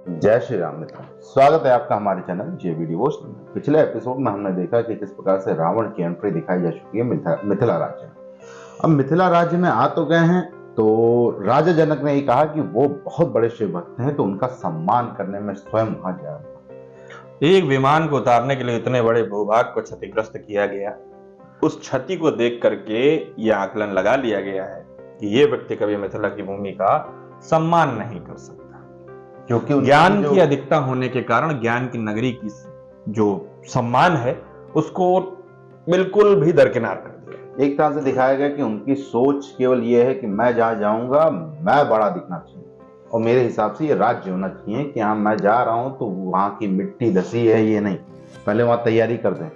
जय श्री राम मित्रों, स्वागत है आपका हमारे चैनल जेबी डिवोशनल में। पिछले एपिसोड में हमने देखा कि किस प्रकार से रावण की एंट्री दिखाई जा चुकी है मिथिला राज्य में। अब मिथिला राज्य में आ तो गए हैं, तो राजा जनक ने ये कहा कि वो बहुत बड़े शिव भक्त हैं, तो उनका सम्मान करने में स्वयं वहां जाए। एक विमान को उतारने के लिए इतने बड़े भूभाग को क्षतिग्रस्त किया गया। उस क्षति को देख करके यह आकलन लगा लिया गया है कि ये व्यक्ति कभी मिथिला की भूमि का सम्मान नहीं कर सकता, क्योंकि ज्ञान की अधिकता होने के कारण ज्ञान की नगरी की जो सम्मान है उसको बिल्कुल भी दरकिनार कर दिया। एक तरह से दिखाया गया कि उनकी सोच केवल ये है कि मैं जहां जाऊंगा मैं बड़ा दिखना चाहिए, और मेरे हिसाब से ये राज्य होना चाहिए कि हाँ मैं जा रहा हूं तो वहां की मिट्टी धसी है ये नहीं, पहले वहां तैयारी कर दें।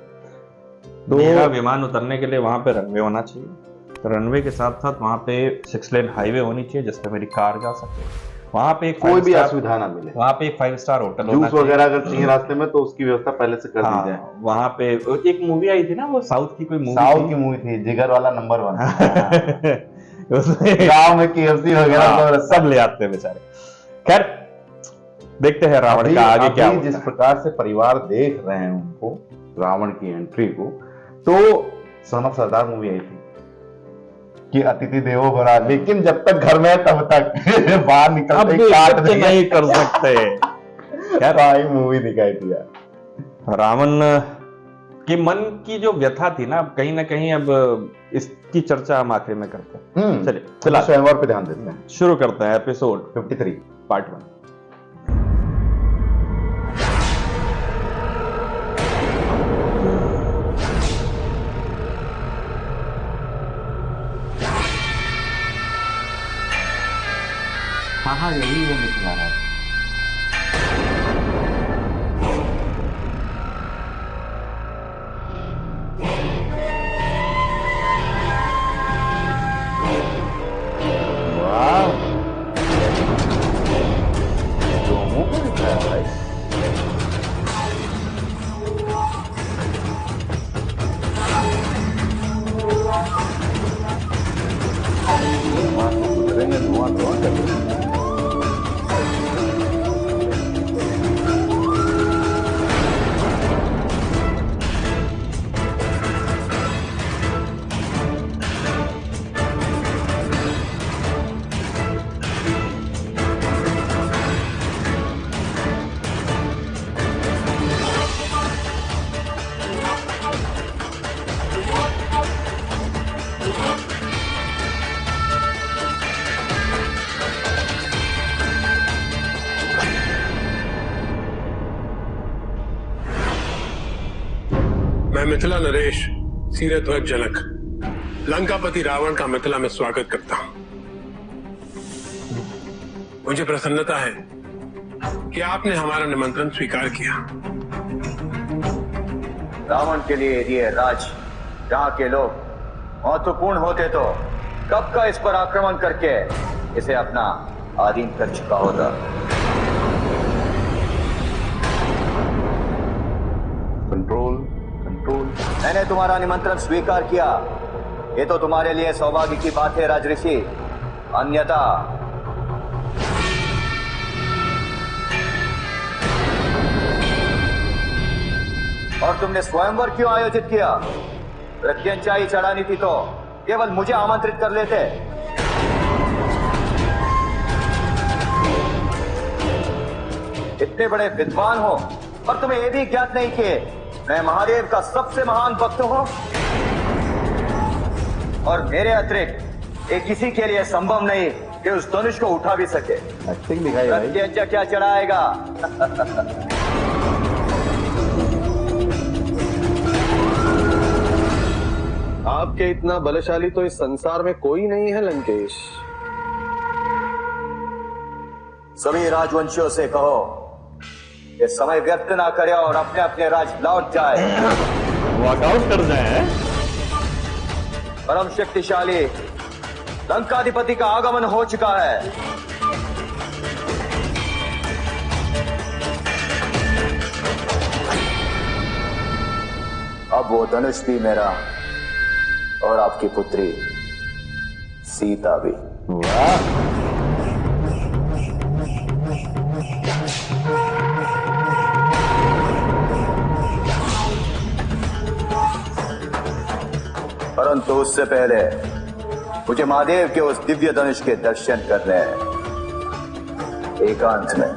तो मेरा विमान उतरने के लिए वहां पे रनवे होना चाहिए, तो रनवे के साथ साथ वहां पे 6 लेन हाईवे होनी चाहिए जिसपे मेरी कार जा सके। वहां पे कोई भी असुविधा ना मिले। वहां पे एक 5 स्टार होटल जूस वगैरह अगर चाहिए रास्ते में तो उसकी व्यवस्था पहले से कर दी जाए। वहां पे एक मूवी आई थी ना, वो साउथ की कोई मूवी, साउथ की मूवी थी, जिगर वाला नंबर 1 उसमें गांव में KFC वगैरह सब ले आते हैं बेचारे। खैर देखते हैं रावण का आगे क्या होता है। जिस प्रकार से परिवार देख रहे हैं उनको, रावण की एंट्री को, तो सन ऑफ सरदार मूवी आई थी कि अतिथि देवो भव, लेकिन जब तक घर में है तब तक बाहर निकलते काट नहीं कर सकते। यार आई मूवी दिखाई थी यार। रावण के मन की जो व्यथा थी ना, कहीं ना कहीं अब इसकी चर्चा हम आखिर में करते हैं। चलिए फिलहाल स्वयंवर पे ध्यान देते हैं। शुरू करते हैं एपिसोड 53 पार्ट 1। हाँ यही वो मिथिला है। वाह, जोमो को दिखाया भाई। धुआं धुआं कर रहे हैं। मैं मिथिला नरेश, सीरध्वज जनक, लंकापति रावण का मिथिला में स्वागत करता हूं। मुझे प्रसन्नता है कि आपने हमारा निमंत्रण स्वीकार किया। रावण के लिए ये राज जहां के लोग महत्वपूर्ण होते तो कब का इस पर आक्रमण करके इसे अपना अधीन कर चुका होता। कंट्रोल। मैंने तुम्हारा निमंत्रण स्वीकार किया, ये तो तुम्हारे लिए सौभाग्य की बात है राजऋषि, अन्यथा और तुमने स्वयंवर क्यों आयोजित किया? प्रत्यंचाई चढ़ानी थी तो केवल मुझे आमंत्रित कर लेते। इतने बड़े विद्वान हो और तुम्हें यह भी ज्ञात नहीं कि मैं महादेव का सबसे महान भक्त हूं, और मेरे अतिरिक्त ये किसी के लिए संभव नहीं कि उस धनुष को उठा भी सके। एक्टिंग दिखाई भाई। प्रत्यंचा क्या चढ़ाएगा? आपके इतना बलशाली तो इस संसार में कोई नहीं है लंकेश। सभी राजवंशियों से कहो ये समय व्यर्थ ना करे और अपने अपने राज लौट जाए, वॉकआउट कर जाए। परम शक्तिशाली लंकाधिपति का आगमन हो चुका है। अब वो धनुष भी मेरा और आपकी पुत्री सीता भी। वाह, तो उससे पहले मुझे महादेव के उस दिव्य धनुष के दर्शन करने हैं एकांत में।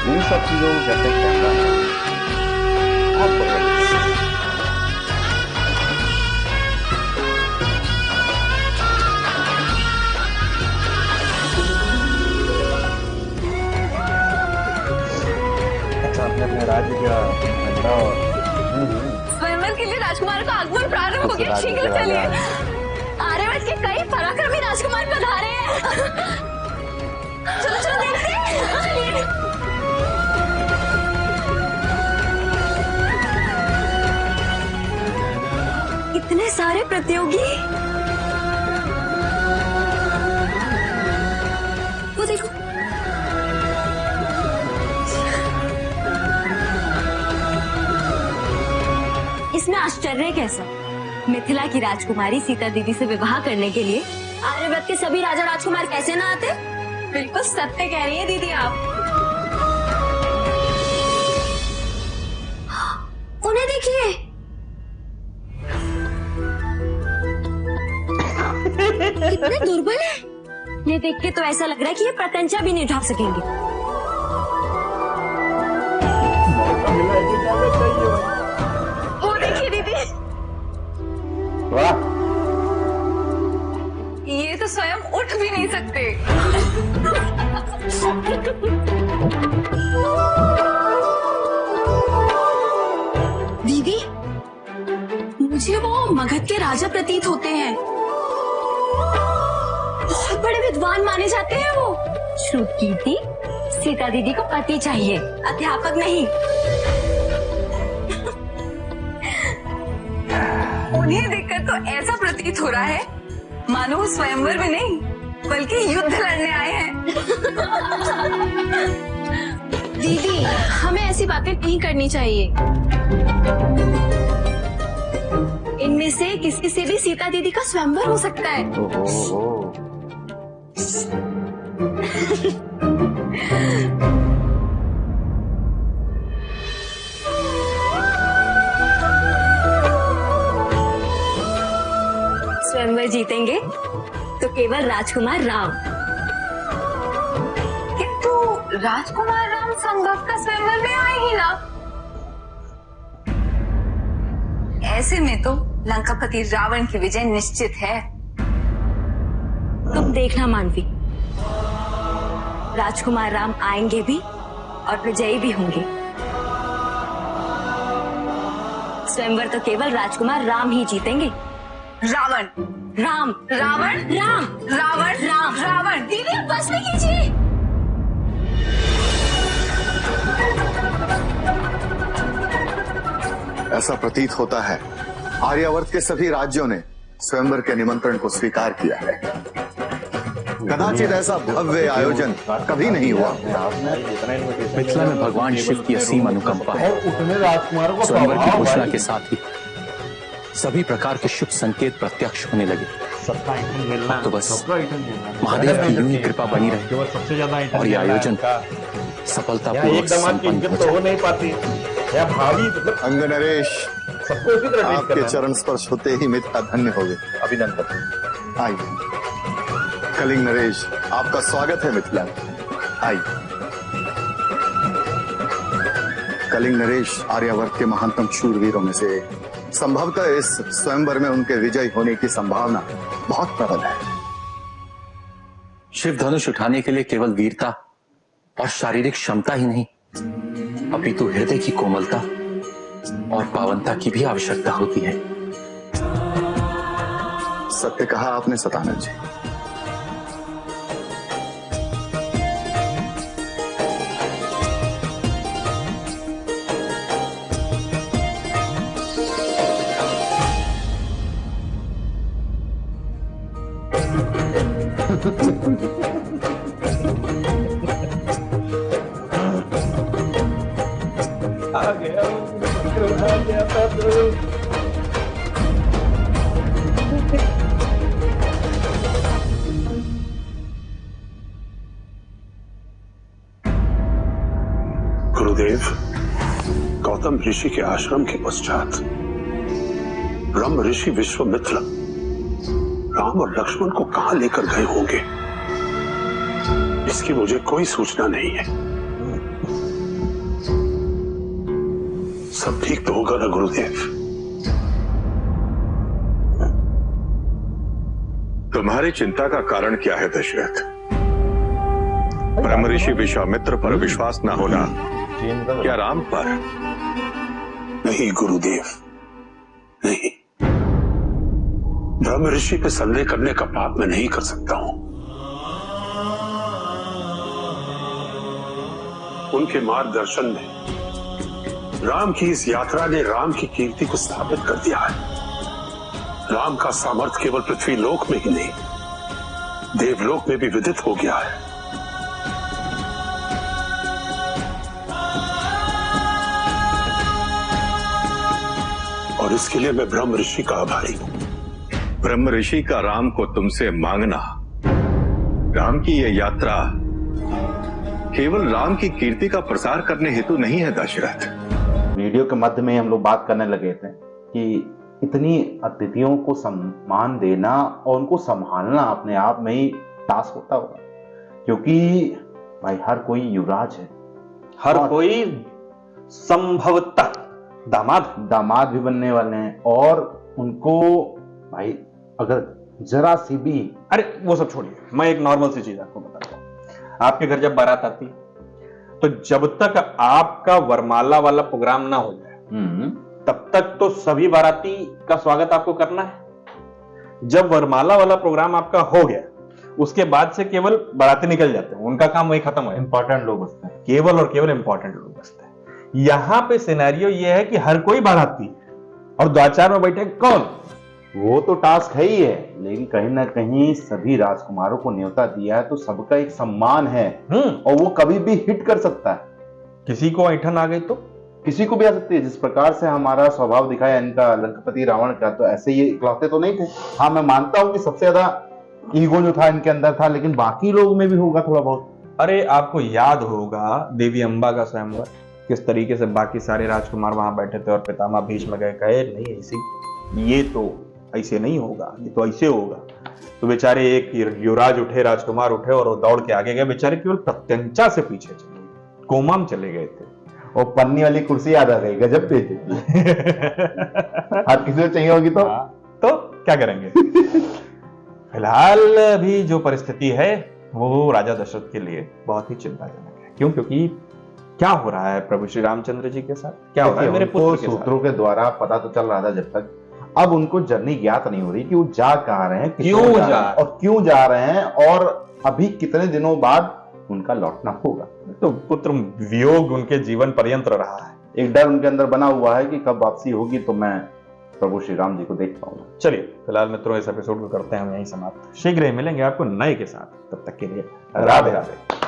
इन सब चीजों को कैसे कैमरा बहुत बढ़िया। अच्छा, अपने अपने राज्य का झंडा और स्वयंवर के लिए राजकुमार का आगमन प्रारंभ हो गया। शीघ्र चलिए, आर्यवर्त के कई पराक्रमी राजकुमार पधारे हैं। चलो चलो देखते हैं। चलिए। इतने सारे प्रतियोगी, वो देखो। इसमें आश्चर्य कैसा? मिथिला की राजकुमारी सीता दीदी से विवाह करने के लिए आर्यव्रत के सभी राजा राजकुमार कैसे ना आते? बिल्कुल सत्य कह रही है दीदी आप। उन्हें देखिए। कितने दुर्बल है। ये देख के तो ऐसा लग रहा है कि ये प्रत्यंचा भी नहीं उठा सकेंगे। वो देखिए दीदी। वाह, ये तो स्वयं उठ भी नहीं सकते। दीदी, मुझे वो मगध के राजा प्रतीत होते हैं। बहुत बड़े विद्वान माने जाते हैं वो। श्रुतकीर्ति, सीता दीदी को पति चाहिए, अध्यापक नहीं। उन्हें देखकर तो ऐसा प्रतीत हो रहा है मानो वो स्वयंवर में नहीं बल्कि युद्ध लड़ने आए हैं। दीदी, हमें ऐसी बातें नहीं करनी चाहिए। इनमें से किसी से भी सीता दीदी का स्वयंवर हो सकता है। स्वयंवर जीतेंगे तो केवल राजकुमार राम। किंतु राजकुमार राम संभवतः स्वयंवर में आए ही ना। ऐसे में तो लंकापति रावण की विजय निश्चित है। तुम देखना मानवी, राजकुमार राम आएंगे भी और विजयी भी होंगे। स्वयंवर तो केवल राजकुमार राम ही जीतेंगे। रावण राम रावण राम रावण राम रावण। दीदी बस में कीजिए। ऐसा प्रतीत होता है आर्यावर्त के सभी राज्यों ने स्वयंवर के निमंत्रण को स्वीकार किया है। कदाचित ऐसा भव्य आयोजन कभी नहीं हुआ। मिथिला में भगवान शिव की असीम अनुकंपा है। उतने राजकुमारों को स्वयंवर की घोषणा के साथ ही सभी प्रकार के शुभ संकेत प्रत्यक्ष होने लगे। तो बस महादेव की यूं ही कृपा बनी रहे सबसे ज्यादा और ये आयोजन सफलतापूर्वक संपन्न हो जाए। हो नहीं पाती या भावी मतलब अंग नरेश, सबको इसी तरह treat आपके करना है। चरण स्पर्श होते ही मिथिला धन्य हो गए। अभिनंदन। आइए कलिंग नरेश, आपका स्वागत है मिथिला। आइए। कलिंग नरेश आर्यावर्त के महानतम शूरवीरों में से एक। संभवतः इस स्वयंवर में उनके विजय होने की संभावना बहुत प्रबल है। शिव धनुष उठाने के लिए केवल वीरता और शारीरिक क्षमता ही नहीं, अपितु हृदय की कोमलता और पावनता की भी आवश्यकता होती है। सत्य कहा आपने सतानंद जी। आ गया आ गया था तो। गुरुदेव, गौतम ऋषि के आश्रम के पश्चात ब्रह्म ऋषि विश्वामित्र राम और लक्ष्मण को कहां लेकर गए होंगे, इसकी मुझे कोई सूचना नहीं है। सब ठीक तो होगा ना गुरुदेव? तुम्हारी चिंता का कारण क्या है दशरथ? ब्रह्म ऋषि विश्वामित्र पर विश्वास न होना क्या राम पर? नहीं गुरुदेव, नहीं। ब्रह्म ऋषि पे संदेह करने का पाप मैं नहीं कर सकता हूं। उनके मार्गदर्शन में राम की इस यात्रा ने राम की कीर्ति को स्थापित कर दिया है। राम का सामर्थ्य केवल पृथ्वी लोक में ही नहीं, देवलोक में भी विदित हो गया है। और इसके लिए मैं ब्रह्म ऋषि का आभारी हूं। ब्रह्म ऋषि का राम को तुमसे मांगना, राम की यह यात्रा केवल राम की कीर्ति का प्रसार करने हेतु नहीं है दशरथ। वीडियो के मध्य में हम लोग बात करने लगे थे कि इतनी अतिथियों को सम्मान देना और उनको संभालना अपने आप में ही टास्क होता होगा, क्योंकि भाई हर कोई युवराज है, हर कोई संभवतः दामाद भी बनने वाले हैं, और उनको भाई अगर जरा सी भी, अरे वो सब छोड़िए, मैं एक नॉर्मल सी चीज आपको बताता हूं। आपके घर जब बारात आती तो जब तक आपका वरमाला वाला प्रोग्राम ना हो जाए तब तक तो सभी बाराती का स्वागत आपको करना है। जब वरमाला वाला प्रोग्राम आपका हो गया उसके बाद से केवल बाराती निकल जाते हैं, उनका काम वही खत्म हो, इंपॉर्टेंट लोग बचते हैं, केवल और केवल इंपॉर्टेंट लोग बचते हैं। यहां पे सिनेरियो ये है कि हर कोई बाराती और द्वाचार में बैठे कौन, वो तो टास्क है ही है, लेकिन कहीं ना कहीं सभी राजकुमारों को न्योता दिया है तो सबका एक सम्मान है, और वो कभी भी हिट कर सकता है। किसी को ऐंठन आ गई तो किसी को भी आ सकती है। जिस प्रकार से हमारा स्वभाव दिखाया इनका लंकापति रावण का, तो ऐसे ये इकलौते तो नहीं थे। हाँ, मैं मानता हूं कि सबसे ज्यादा ईगो जो था इनके अंदर था, लेकिन बाकी लोग में भी होगा थोड़ा बहुत। अरे आपको याद होगा देवी अंबा का स्वयंवर, किस तरीके से बाकी सारे राजकुमार वहां बैठे थे और पितामह भीष्म गए, कहे नहीं ऐसे, ये तो ऐसे नहीं होगा, ये तो ऐसे होगा। तो बेचारे एक युवराज उठे, राजकुमार उठे और वो दौड़ के आगे गए, बेचारे केवल प्रत्यंचा से पीछे चले गए, कोमाम चले गए थे। और पन्नी वाली कुर्सी याद आ गई, गजब तेज थी। हर किसी को चाहिए होगी तो क्या करेंगे। फिलहाल अभी जो परिस्थिति है वो राजा दशरथ के लिए बहुत ही चिंताजनक है। क्यों? क्योंकि क्या हो रहा है प्रभु श्री रामचंद्र जी के साथ, क्या हो रहा है मेरे पुत्र के सूत्रों के द्वारा पता तो चल रहा था जब तक, अब उनको जर्नी ज्ञात नहीं हो रही कि वो जा कहां रहे हैं, क्यों जा रहे हैं, और अभी कितने दिनों बाद उनका लौटना होगा। तो पुत्र वियोग उनके जीवन पर्यंत रहा है। एक डर उनके अंदर बना हुआ है कि कब वापसी होगी तो मैं प्रभु श्री राम जी को देख पाऊंगा। चलिए फिलहाल मित्रों इस एपिसोड को करते हैं हम यहीं समाप्त। शीघ्र ही मिलेंगे आपको नए के साथ, तब तक के लिए राधे राधे।